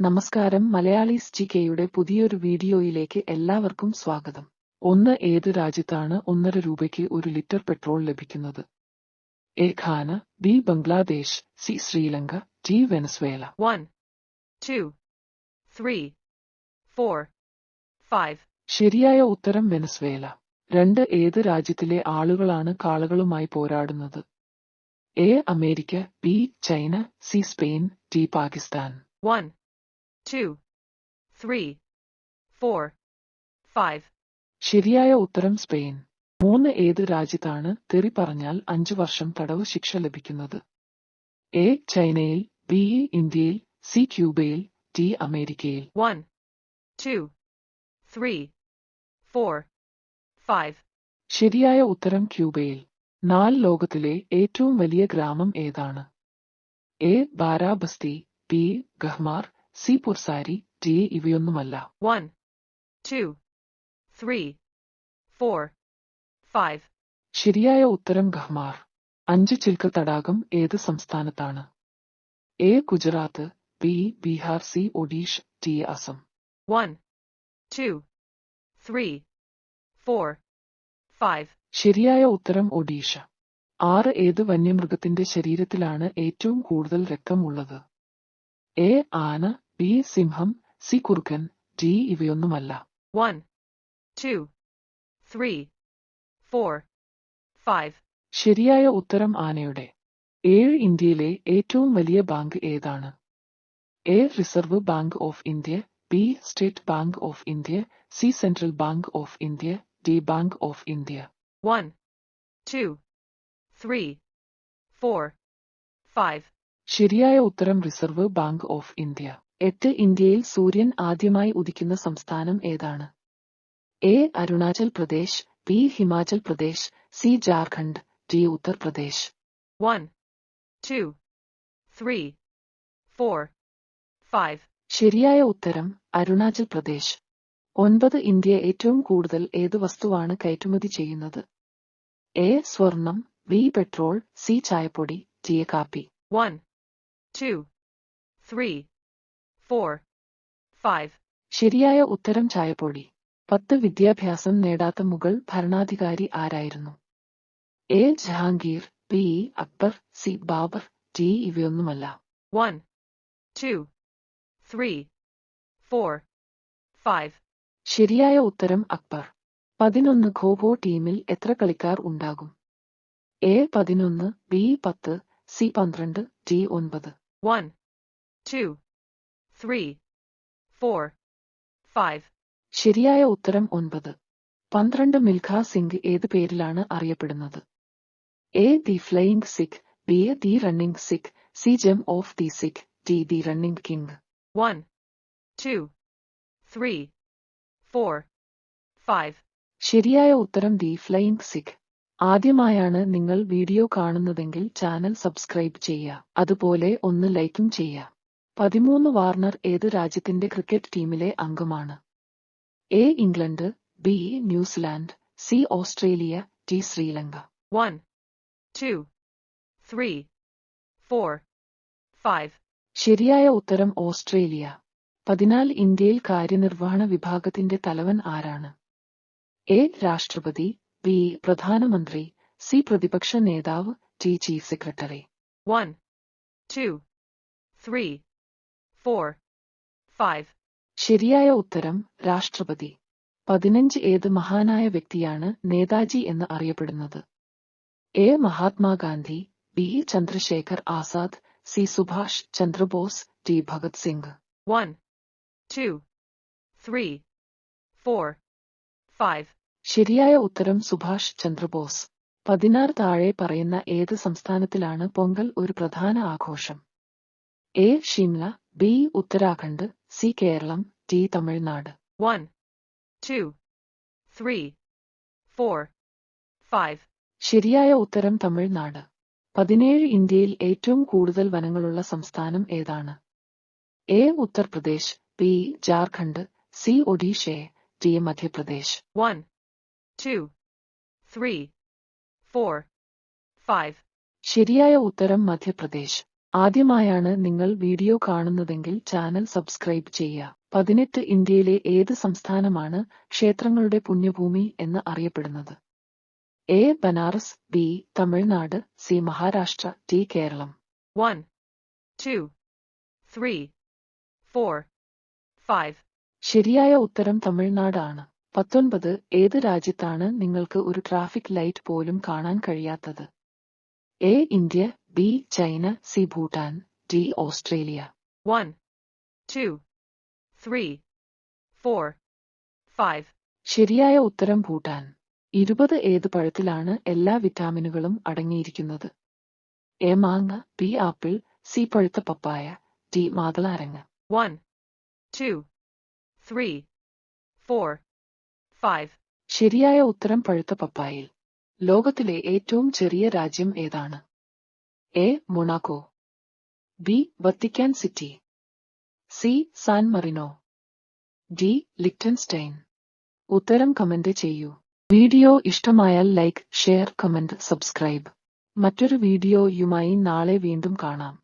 നമസ്കാരം മലയാളീസ് ജികെയുടെ പുതിയൊരു വീഡിയോയിലേക്ക് എല്ലാവർക്കും സ്വാഗതം. ഒന്ന് ഏത് രാജ്യത്താണ് 1.5 രൂപയ്ക്ക് 1 ലിറ്റർ പെട്രോൾ ലഭിക്കുന്നത്? A Ghana, B Bangladesh, C Sri Lanka, D Venezuela. 1, 2, 3, 4, 5. ശരിയായ ഉത്തരം വെനസ്വേല. 2 ഏത് രാജ്യത്തിലെ ആളുകളാണ് കാളകളുമായി പോരാടുന്നത്? A America, B China, C Spain, D Pakistan. 1, 2, 3, 4, 5. ശരിയായ ഉത്തരം സ്പെയിൻ. 3 ഏത് രാജ്യത്താണ് തെറി പറഞ്ഞാൽ 5 വർഷം തടവ് ശിക്ഷ ലഭിക്കുന്നത്? എ ചൈനയിൽ, ബി ഇന്ത്യയിൽ, സി ക്യൂബയിൽ, ഡി അമേരിക്കയിൽ. 1, 2, 3, 4, 5. ശരിയായ ഉത്തരം ക്യൂബയിൽ. 4 ലോകത്തിലെ ഏറ്റവും വലിയ ഗ്രാമം ഏതാണ്? A Barabasti, B Gahmar, C Pursari, D ഇവയൊന്നുമല്ല. 1, 2, 3, 4, 5. ശരിയായ ഉത്തരം ഗഹ്മാർ. 5 ചിൽക്ക തടാകം ഏത് സംസ്ഥാനത്താണ്? A Gujarat, B Bihar, C Odisha, D Assam. 1, 2, 3, 4, 5. ശരിയായ ഉത്തരം ഒഡീഷ. 6 ഏത് വന്യമൃഗത്തിന്റെ ശരീരത്തിലാണ് ഏറ്റവും കൂടുതൽ രക്തം ഉള്ളത്? എ ആന, ബി സിംഹം, സി കുറുക്കൻ, ഡി ഇവയൊന്നുമല്ല. 1, 2, 3, 4, 5. ശരിയായ ഉത്തരം ആനയുടെ. 7 ഇന്ത്യയിലെ ഏറ്റവും വലിയ ബാങ്ക് ഏതാണ്? A reserve bank of India, B state bank of India, C central bank of India, D bank of India. 1, 2, 3, 4, 5. ശരിയായ ഉത്തരം റിസർവ് ബാങ്ക് ഓഫ് ഇന്ത്യ. 8 ഇന്ത്യയിൽ സൂര്യൻ ആദ്യമായി ഉദിക്കുന്ന സംസ്ഥാനം ഏതാണ്? A Arunachal Pradesh, B Himachal Pradesh, C Jharkhand, D Uttar Pradesh. 1, 2, 3, 4, 5. ശരിയായ ഉത്തരം അരുണാചൽ പ്രദേശ്. 9 ഇന്ത്യ ഏറ്റവും കൂടുതൽ ഏത് വസ്തുവാണ് കയറ്റുമതി ചെയ്യുന്നത്? എ സ്വർണം, ബി പെട്രോൾ, സി ചായപ്പൊടി, ഡി കാപ്പി. 1, 2, 3, 4, 5. ശരിയായ ഉത്തരം ചായപ്പൊടി. 10 വിദ്യാഭ്യാസം നേടാത്ത മുഗൾ ഭരണാധികാരി ആരായിരുന്നു? A Jahangir, B Akbar, C Babur, D ഇവയൊന്നുമല്ല. 1, 2, 3, 4, 5. ശരിയായ ഉത്തരം അക്ബർ. 11 ഖോ-ഖോ ടീമിൽ എത്ര കളിക്കാർ ഉണ്ടാകും? A 11, B 10, C 12, D 9. 1, 2, 3, 4, 5. ശരിയായ ഉത്തരം 9. 12 മിൽഖ സിംഗ് ഏത് പേരിലാണ് അറിയപ്പെടുന്നത്? A the flying Sikh, B the running Sikh, C gem of the Sikh, D the running king. 1, 2, 3, 4, 5. ശരിയായ ഉത്തരം ദി ഫ്ലൈയിംഗ് സിഖ്. ആദ്യമായാണ് നിങ്ങൾ വീഡിയോ കാണുന്നതെങ്കിൽ ചാനൽ സബ്സ്ക്രൈബ് ചെയ്യുക. അതുപോലെ ഒന്ന് ലൈക്കും ചെയ്യുക. 13 വാർണർ ഏത് രാജ്യത്തിന്റെ ക്രിക്കറ്റ് ടീമിലെ അംഗമാണ്? A England, B New Zealand, C Australia, D Sri Lanka. 1, 2, 3, 4, 5. ശരിയായ ഉത്തരം ഓസ്ട്രേലിയ. 14 ഇന്ത്യയിൽ കാര്യനിർവഹണ വിഭാഗത്തിന്റെ തലവൻ ആരാണ്? എ രാഷ്ട്രപതി, ബി പ്രധാനമന്ത്രി, സി പ്രതിപക്ഷ നേതാവ്, ഡി ചീഫ് സെക്രട്ടറി. 1, 2, 3, 4, 5. ശരിയായ ഉത്തരം രാഷ്ട്രപതി. 15 ഏത് മഹാനായ വ്യക്തിയാണ് നേതാജി എന്ന് അറിയപ്പെടുന്നത്? A Mahatma Gandhi, B Chandrasekhar Azad, C Subhash Chandrabose, D Bhagat Singh. 1, 2, 3, 4, 5. ശരിയായ ഉത്തരം സുഭാഷ് ചന്ദ്രബോസ്. 16 താഴെ പറയുന്ന ഏത് സംസ്ഥാനത്തിലാണ് പൊങ്കൽ ഒരു പ്രധാന ആഘോഷം? A Shimla, B Uttarakhand, C Keralam, D Tamil Nadu. 1, 2, 3, 4, 5. ശരിയായ ഉത്തരം തമിഴ്നാട്. 17 ഇന്ത്യയിൽ ഏറ്റവും കൂടുതൽ വനങ്ങളുള്ള സംസ്ഥാനം ഏതാണ്? A Uttar Pradesh, B Jharkhand, C Odisha, D Madhya Pradesh. 1, 2, 3, 4, 5. ശരിയായ ഉത്തരം മധ്യപ്രദേശ്. ആദ്യമായാണ് നിങ്ങൾ വീഡിയോ കാണുന്നതെങ്കിൽ ചാനൽ സബ്സ്ക്രൈബ് ചെയ്യുക. 18 ഇന്ത്യയിലെ ഏത് സംസ്ഥാനമാണ് ക്ഷേത്രങ്ങളുടെ പുണ്യഭൂമി എന്ന് അറിയപ്പെടുന്നത്? A. Banaras, B. Tamil Nadu, C. Maharashtra, D. Keralam. 1, 2, 3, 4, 5. ശരിയായ ഉത്തരം തമിഴ്നാട് ആണ്. 19 ഏത് രാജ്യത്താണ് നിങ്ങൾക്ക് ഒരു ട്രാഫിക് ലൈറ്റ് പോലും കാണാൻ കഴിയാത്തത്? A. India, B. China, C. Bhutan, D. Australia. 1, 2, 3, 4, 5. ശരിയായ ഉത്തരം ഭൂട്ടാൻ. 20 ഏത് പഴത്തിലാണ് എല്ലാ വിറ്റാമിനുകളും അടങ്ങിയിരിക്കുന്നത്? എ. മാങ്ങ, ബി. Apple, C. പഴുത്ത പപ്പായ, ഡി. മാതളനാരങ്ങ. 1, 2, 3, 4, 5. ശരിയായ ഉത്തരം പഴുത്ത പപ്പായയിൽ. ലോകത്തിലെ ഏറ്റവും ചെറിയ രാജ്യം ഏതാണ്? A. Monaco, B. Vatican City, C. San Marino, D. Liechtenstein. ഉത്തരം കമന്റ് ചെയ്യൂ. വീഡിയോ ഇഷ്ടമായാൽ ലൈക്ക്, ഷെയർ, കമന്റ്, സബ്സ്ക്രൈബ്. മറ്റൊരു വീഡിയോയുമായി നാളെ വീണ്ടും കാണാം.